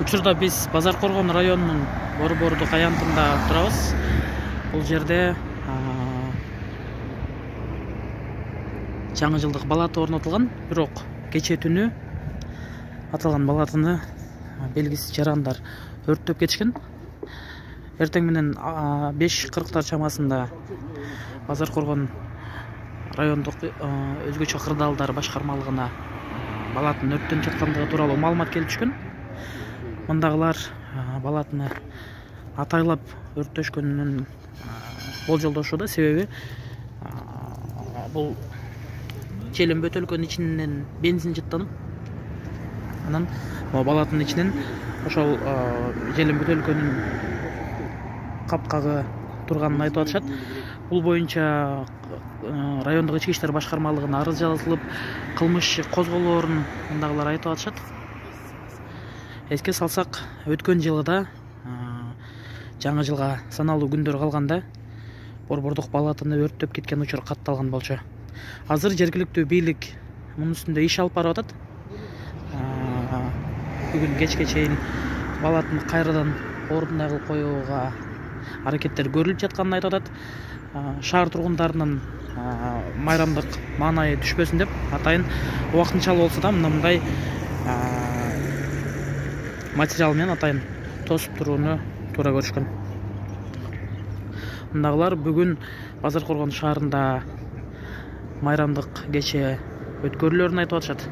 Учурда биз Базар Коргон районунун Борбордук аянтында турабыз. Бул жерде жаңы жылдык балаты орнотулган, бирок кече түнү аталган балатыны белгисиз жарандар өрттөп кетишкен. Эртең менен 5:40 чамасында Базар Коргон райондук өзгөчө кырдаалдар башкармалыгына балатын өрттөнүп жаткандыгы тууралуу маалымат келип түшкөн. Мындагылар балатыны атайлап өрттөшкөнүн болжолдошууда, себеби бул желим бөтөлкөнүн ичинен бензин жыттанып, анан балатынын ичинен ошол желим бөтөлкөнүн капкагы турганын айтып атышат. Бул боюнча райондук ички иштер башкармалыгына арыз жазылып, кылмыш козголоорун мындагылар айтып атышат. Эске салсак, өткөн жылы да жаңы жылга саналуу күндөр калганда борбордук балатыны өрттөп кеткен учур катталган болчу. Азыр жергиликтүү бийлик мунун үстүндө иш алып барып атат. Бүгүн кечке чейин балатыны кайрадан ордуна кылып коюуга аракеттер көрүлүп жатканын айтып атат. Шаар тургундарынын майрамдык маанайы түшпөсүн деп атайын убактынчалуу болсо да мындай материал менен атайын тосуп турууну туура көрүшкөн. Мындагылар бүгүн Базар Коргон шаарында майрамдык кече өткөрүлөрүн айтып атышат.